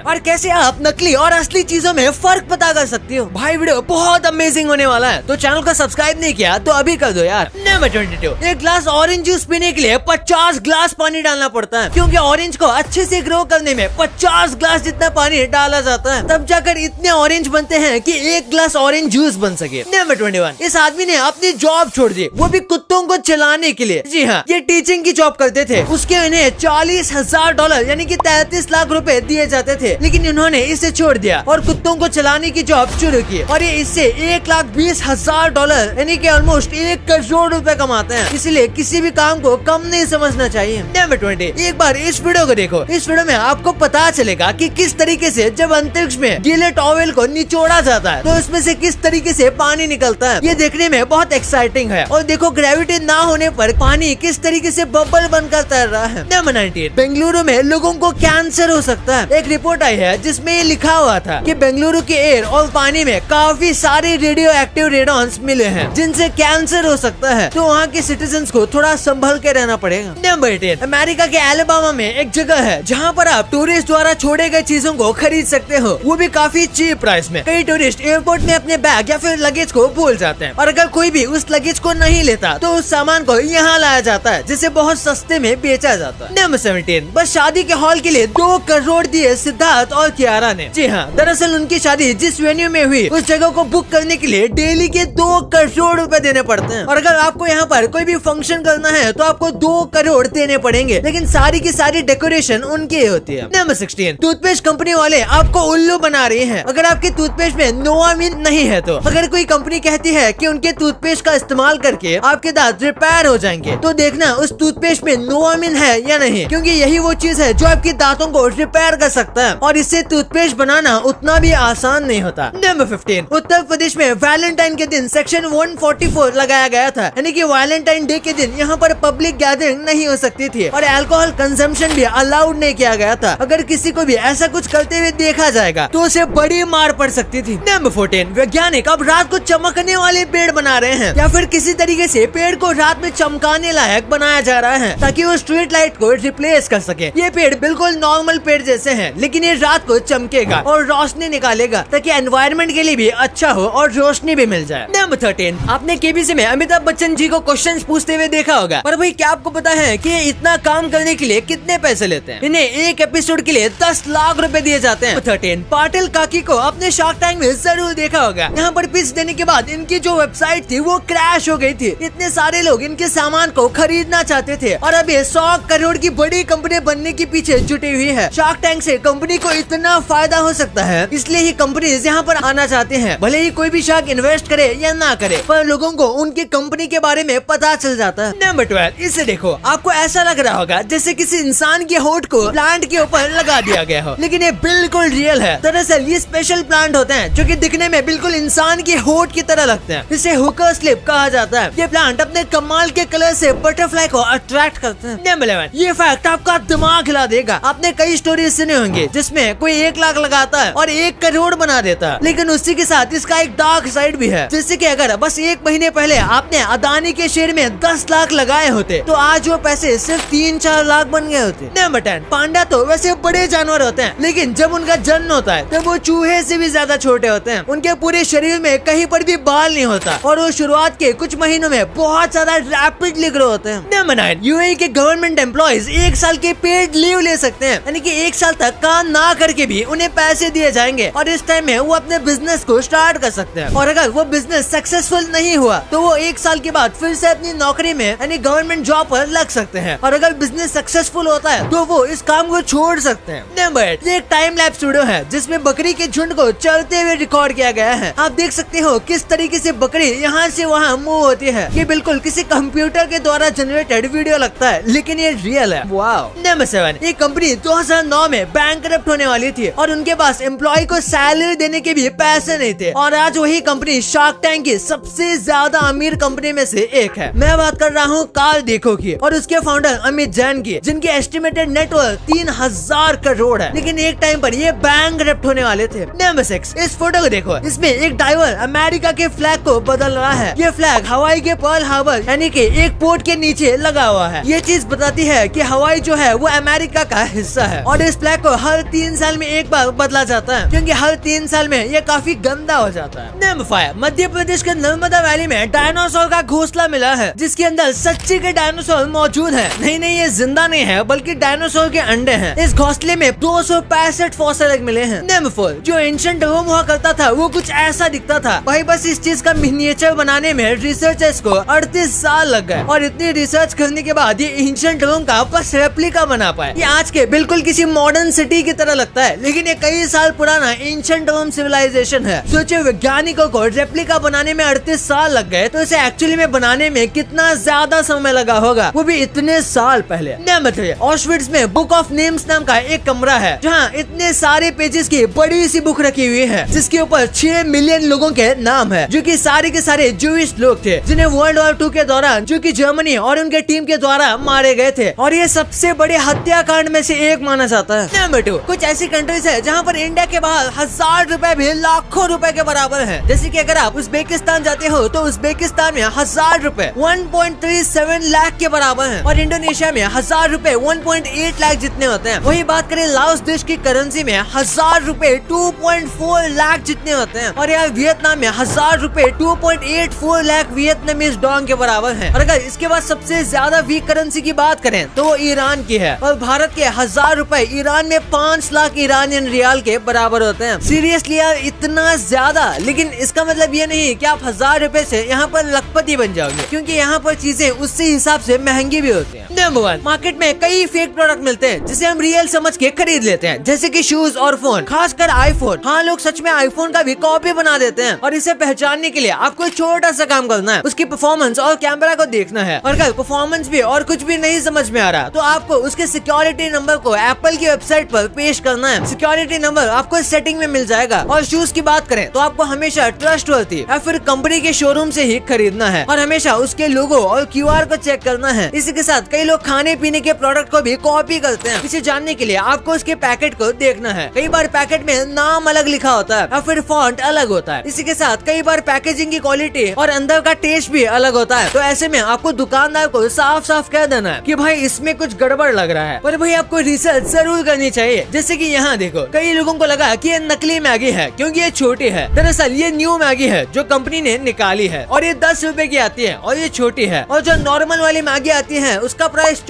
और कैसे आप नकली और असली चीजों में फर्क पता कर सकते हो। भाई वीडियो बहुत अमेजिंग होने वाला है, तो चैनल को सब्सक्राइब नहीं किया तो अभी कर दो यार। नंबर 22, एक ग्लास ऑरेंज जूस पीने के लिए 50 ग्लास पानी डालना पड़ता है, क्योंकि ऑरेंज को अच्छे से ग्रो करने में 50 ग्लास जितना पानी डाला जाता है, तब जाकर इतने ऑरेंज बनते हैं कि एक ग्लास ऑरेंज जूस बन सके। नंबर 21, इस आदमी ने अपनी जॉब छोड़ दी, वो भी कुत्तों को चलाने के लिए। जी हाँ, ये टीचिंग की जॉब करते थे। उसके इन्हें $40,000 यानी कि 33 लाख रुपए दिए जाते थे, लेकिन इन्होंने इसे छोड़ दिया और कुत्तों को चलाने की जॉब शुरू की, और ये इससे $1,20,000 यानी कि ऑलमोस्ट 1 करोड़ रुपए कमाते हैं। इसलिए किसी भी काम को कम नहीं समझना चाहिए। नंबर 20, एक बार इस वीडियो को देखो। इस वीडियो में आपको पता चलेगा कि किस तरीके से जब अंतरिक्ष में गीले टॉवेल को निचोड़ा जाता है तो उसमें से किस तरीके से पानी निकलता है। ये देखने में बहुत एक्साइटिंग है। और देखो, ग्रेविटी ना होने पर पानी किस तरीके से बबल बनकर तैर रहा है। नंबर 19, बेंगलुरु में लोगों को कैंसर हो सकता है। एक रिपोर्ट आई है जिसमें ये लिखा हुआ था कि बेंगलुरु के एयर और पानी में काफी सारे रेडियो एक्टिव रेडॉन्स मिले हैं, जिनसे कैंसर हो सकता है। तो वहाँ के सिटीजन्स को थोड़ा संभल के रहना पड़ेगा। नंबर 18, अमेरिका के एलबामा में एक जगह है जहाँ पर आप टूरिस्ट द्वारा छोड़े गए चीजों को खरीद सकते हो, वो भी काफी चीप प्राइस में। कई टूरिस्ट एयरपोर्ट में अपने बैग या फिर लगेज को भूल जाते हैं, और अगर कोई भी उस लगेज को नहीं लेता तो उस सामान को यहाँ लाया जाता है, जिसे बहुत सस्ते में बेचा जाता है। नंबर 17, बस शादी के हॉल के लिए 2 करोड़ दिए सिद्धार्थ और कियारा ने। जी हाँ, दरअसल उनकी शादी जिस वेन्यू में हुई उस जगह को बुक करने के लिए डेली के 2 करोड़ रुपए देने पड़ते हैं, और अगर आपको यहाँ पर कोई भी फंक्शन करना है तो आपको 2 करोड़ देने पड़ेंगे, लेकिन सारी की सारी डेकोरेशन उनकी होती है। नंबर 16, टूथपेस्ट कंपनी वाले आपको उल्लू बना रहे हैं अगर आपके टूथपेस्ट में नोआमीन नहीं है तो। अगर कोई कंपनी कहती है कि उनके टूथपेस्ट का इस्तेमाल करके आपके दांत रिपेयर हो जाएंगे, तो देखना उस टूथपेस्ट में नोआमीन है या नहीं, क्योंकि यही वो चीज है जो आपके दांतों को रिपेयर कर सकता है, और इससे टूथपेस्ट बनाना उतना भी आसान नहीं होता। नंबर 15, उत्तर प्रदेश में वैलेंटाइन के दिन सेक्शन 144 लगाया गया था, यानी कि वैलेंटाइन डे के दिन यहाँ पर पब्लिक गैदरिंग नहीं हो सकती थी, और अल्कोहल कंजम्पशन भी अलाउड नहीं किया गया था। अगर किसी को भी ऐसा कुछ करते हुए देखा जाएगा तो उसे बड़ी मार पड़ सकती थी। नंबर 14, वैज्ञानिक अब रात को चमकने वाले पेड़ बना रहे हैं, या फिर किसी तरीके से पेड़ को रात में चमकाने लायक बनाया जा रहा है ताकि वो स्ट्रीट लाइट को रिप्लेस कर सके। ये पेड़ बिल्कुल नॉर्मल पेड़ जैसे हैं, लेकिन ये रात को चमकेगा और रोशनी निकालेगा ताकि एनवायरनमेंट के लिए भी अच्छा हो और रोशनी भी मिल जाए। नंबर 13, आपने केबीसी में अमिताभ बच्चन जी को क्वेश्चंस पूछते हुए देखा होगा, पर भाई क्या आपको पता है कि इतना काम करने के लिए कितने पैसे लेते हैं? इन्हें एक एपिसोड के लिए 10 लाख रुपए दिए जाते हैं। 13, पाटिल काकी को अपने शार्क टैंक में जरूर देखा होगा। यहाँ पर पिच देने के बाद इनकी जो वेबसाइट थी वो क्रैश हो गई थी। इतने सारे लोग इनके सामान को खरीदना चाहते थे, और अब ये 100 करोड़ की बड़ी कंपनी बनने के पीछे जुटी हुई है। शार्क टैंक से कंपनी को इतना फायदा हो सकता है, इसलिए ही कंपनीज यहाँ पर आना चाहते हैं। भले ही कोई भी शार्क इन्वेस्ट करे या ना करे, पर लोगों को उनकी कंपनी के बारे में पता चल जाता है। नंबर 12, इसे देखो, आपको ऐसा लग रहा होगा जैसे किसी इंसान के होंठ को प्लांट के ऊपर लगा दिया गया हो, लेकिन ये बिल्कुल रियल है। दरअसल ये स्पेशल प्लांट होते हैं जो कि दिखने में बिल्कुल इंसान के होंठ की तरह लगते हैं। इसे हुकर स्लिप कहा जाता है। ये प्लांट अपने कमाल के कलर से बटरफ्लाई को अट्रैक्ट करते हैं। नंबर 11, ये फैक्ट आपका दिमाग हिला देगा। आपने कई स्टोरी सुने होंगे जिसमें कोई 1 लाख लगाता है और 1 करोड़ बना देता है, लेकिन उसी के साथ इसका एक डार्क साइड भी है। जैसे कि अगर बस 1 महीने पहले आपने अदानी के शेयर में 10 लाख लगाए होते तो आज वो पैसे सिर्फ 3-4 लाख बन गए होते। नंबर 10, पांडा तो वैसे बड़े जानवर होते हैं, लेकिन जब उनका जन्म होता है तब वो चूहे से भी ज्यादा छोटे होते हैं। उनके पूरे शरीर में कहीं पर भी बाल नहीं होता, और वो शुरुआत के कुछ महीनों में बहुत ज्यादा रैपिडली ग्रो होते हैं। नंबर 9, यूएई के गवर्नमेंट एम्प्लॉइज 1 साल के पेड लीव ले सकते हैं, यानी कि 1 साल तक काम ना करके भी उन्हें पैसे दिए जाएंगे, और इस टाइम में वो अपने बिजनेस को स्टार्ट कर सकते हैं। और अगर वो बिजनेस सक्सेसफुल नहीं हुआ तो वो 1 साल के बाद फिर से अपनी नौकरी में यानी गवर्नमेंट जॉब पर लग सकते हैं, और अगर बिजनेस सक्सेसफुल होता है तो वो इस काम को छोड़ सकते हैं। नंबर 8, ये एक टाइम लैप्स वीडियो है जिसमें बकरी के झुंड को चलते हुए रिकॉर्ड किया गया है। आप देख सकते हो किस तरीके से बकरी यहाँ से वहाँ मूव होती है। ये बिल्कुल किसी कंप्यूटर के द्वारा जनरेटेड वीडियो लगता है, लेकिन ये रियल है। वाओ। नंबर 7, ये कंपनी 2009 में बैंकरप्ट होने वाली थी, और उनके पास एम्प्लॉय को सैलरी देने के भी पैसे नहीं थे, और आज वही कंपनी शार्क टैंक की सबसे ज्यादा अमीर कंपनी में से एक है। मैं बात कर रहा हूँ कार्ल देखो की, और उसके फाउंडर अमित जैन की, जिनकी एस्टिमेटेड नेटवर्थ 3000 करोड़ है, लेकिन एक टाइम पर ये बैंकरप्ट होने वाले थे। नंबर 6, इस फोटो को देखो, इसमें एक डाइवर अमेरिका के फ्लैग को बदल रहा है। ये फ्लैग हवाई के पर्ल हार्बर यानी कि एक पोर्ट के नीचे लगा हुआ है। ये चीज बताती है कि हवाई जो है वो अमेरिका का हिस्सा है, और इस फ्लैग को हर 3 साल में एक बार बदला जाता है, क्योंकि हर 3 साल में ये काफी गंदा हो जाता है। नंबर 5, मध्य प्रदेश के नर्मदा वैली में डायनासोर का घोंसला मिला है, जिसके अंदर सच्ची के डायनासोर मौजूद है। नहीं, ये जिंदा नहीं है, बल्कि डायनासोर के अंडे हैं। इस घोंसले में 265 फॉसिल मिले हैं। नंबर 4, जो एंशिएंट रोम हुआ करता था वो कुछ ऐसा दिखता था। भाई बस इस चीज का मिनिएचर बनाने में रिसर्चर्स को 38 साल लग गए, और इतनी रिसर्च करने के बाद ये एंशिएंट रोम का बस रेप्लिका बना पाए। ये आज के बिल्कुल किसी मॉडर्न सिटी की तरह लगता है, लेकिन ये कई साल पुराना एंशिएंट रोम सिविलाइजेशन है। सोचिए वैज्ञानिकों को रेप्लिका बनाने में 38 साल लग गए, तो इसे एक्चुअली में बनाने में कितना ज्यादा समय लगा होगा, वो भी इतने साल पहले। नंबर 3, ऑस्विट्ज में बुक ऑफ नेम्स नाम का एक कमरा है, जहाँ इतने सारे पेजेस की बड़ी सी बुक रखी हुई है, जिसके ऊपर 6 मिलियन लोगों के नाम है, जो कि सारे के सारे जूइश लोग थे, जिन्हें वर्ल्ड वॉर 2 के दौरान जो कि जर्मनी और उनके टीम के द्वारा मारे गए थे, और ये सबसे बड़े हत्याकांड में से एक माना जाता है। नंबर 2, कुछ ऐसी कंट्रीज है जहाँ पर इंडिया के बाहर 1000 रुपए भी लाखों रुपए के बराबर है। जैसे कि अगर आप उज्बेकिस्तान जाते हो तो उज्बेकिस्तान में 1000 रुपए 1.37 लाख के बराबर है, और इंडोनेशिया में 1000 रुपए 1.8 लाख जितने होते हैं। वही बात करें लाओस देश की करेंसी में 1000 रुपए 2.4 लाख जितने होते हैं, और यहाँ वियतनाम में 1000 रुपए 2.84 लाख वियतनामीज डोंग के बराबर है। और अगर इसके बाद सबसे ज्यादा वीक करेंसी की बात करें तो वो ईरान की है, और भारत के 1000 रुपए ईरान में 5 लाख ईरानियन रियाल के बराबर होते हैं। सीरियसली यार इतना ज्यादा, लेकिन इसका मतलब ये नहीं कि आप 1000 रुपए से यहाँ पर लखपति बन जाओगे, क्योंकि यहाँ पर चीजें उससे हिसाब से महंगी भी होती हैं। नंबर 1, मार्केट में कई फेक प्रोडक्ट मिलते हैं जिसे हम रियल समझ के खरीद लेते हैं, जैसे कि शूज और फोन, खासकर आईफोन। हाँ, लोग सच में आईफोन का भी कॉपी बना देते हैं, और इसे पहचानने के लिए आपको छोटा सा काम करना है, उसकी परफॉर्मेंस और कैमरा को देखना है, और अगर परफॉर्मेंस भी और कुछ भी नहीं समझ में आ रहा तो आपको उसके सिक्योरिटी नंबर को एप्पल की वेबसाइट पर पेश करना है। सिक्योरिटी नंबर आपको सेटिंग में मिल जाएगा। और शूज की बात करें तो आपको हमेशा ट्रस्टवर्दी या फिर कंपनी के शोरूम से ही खरीदना है, और हमेशा उसके लोगो और QR को चेक करना है। इसी के साथ कई लोग खाने पीने के प्रोडक्ट को भी कॉपी करते हैं। इसे जानने के लिए आपको उसके पैकेट को देखना है। कई बार पैकेट में नाम अलग लिखा होता है या फिर फॉन्ट अलग होता है। इसी के साथ कई बार पैकेजिंग की क्वालिटी और अंदर का टेस्ट भी अलग होता है। तो ऐसे में आपको दुकानदार को साफ साफ कह देना है कि भाई इसमें कुछ गड़बड़ लग रहा है, पर भाई आपको रिसर्च जरूर करनी चाहिए। जैसे कि यहाँ देखो, कई लोगों को लगा कि ये नकली मैगी है क्योंकि ये छोटी है। दरअसल ये न्यू मैगी है जो कंपनी ने निकाली है, और ये 10 रुपए की आती है, और ये छोटी है। और जो नॉर्मल वाली मैगी आती है उसका प्राइस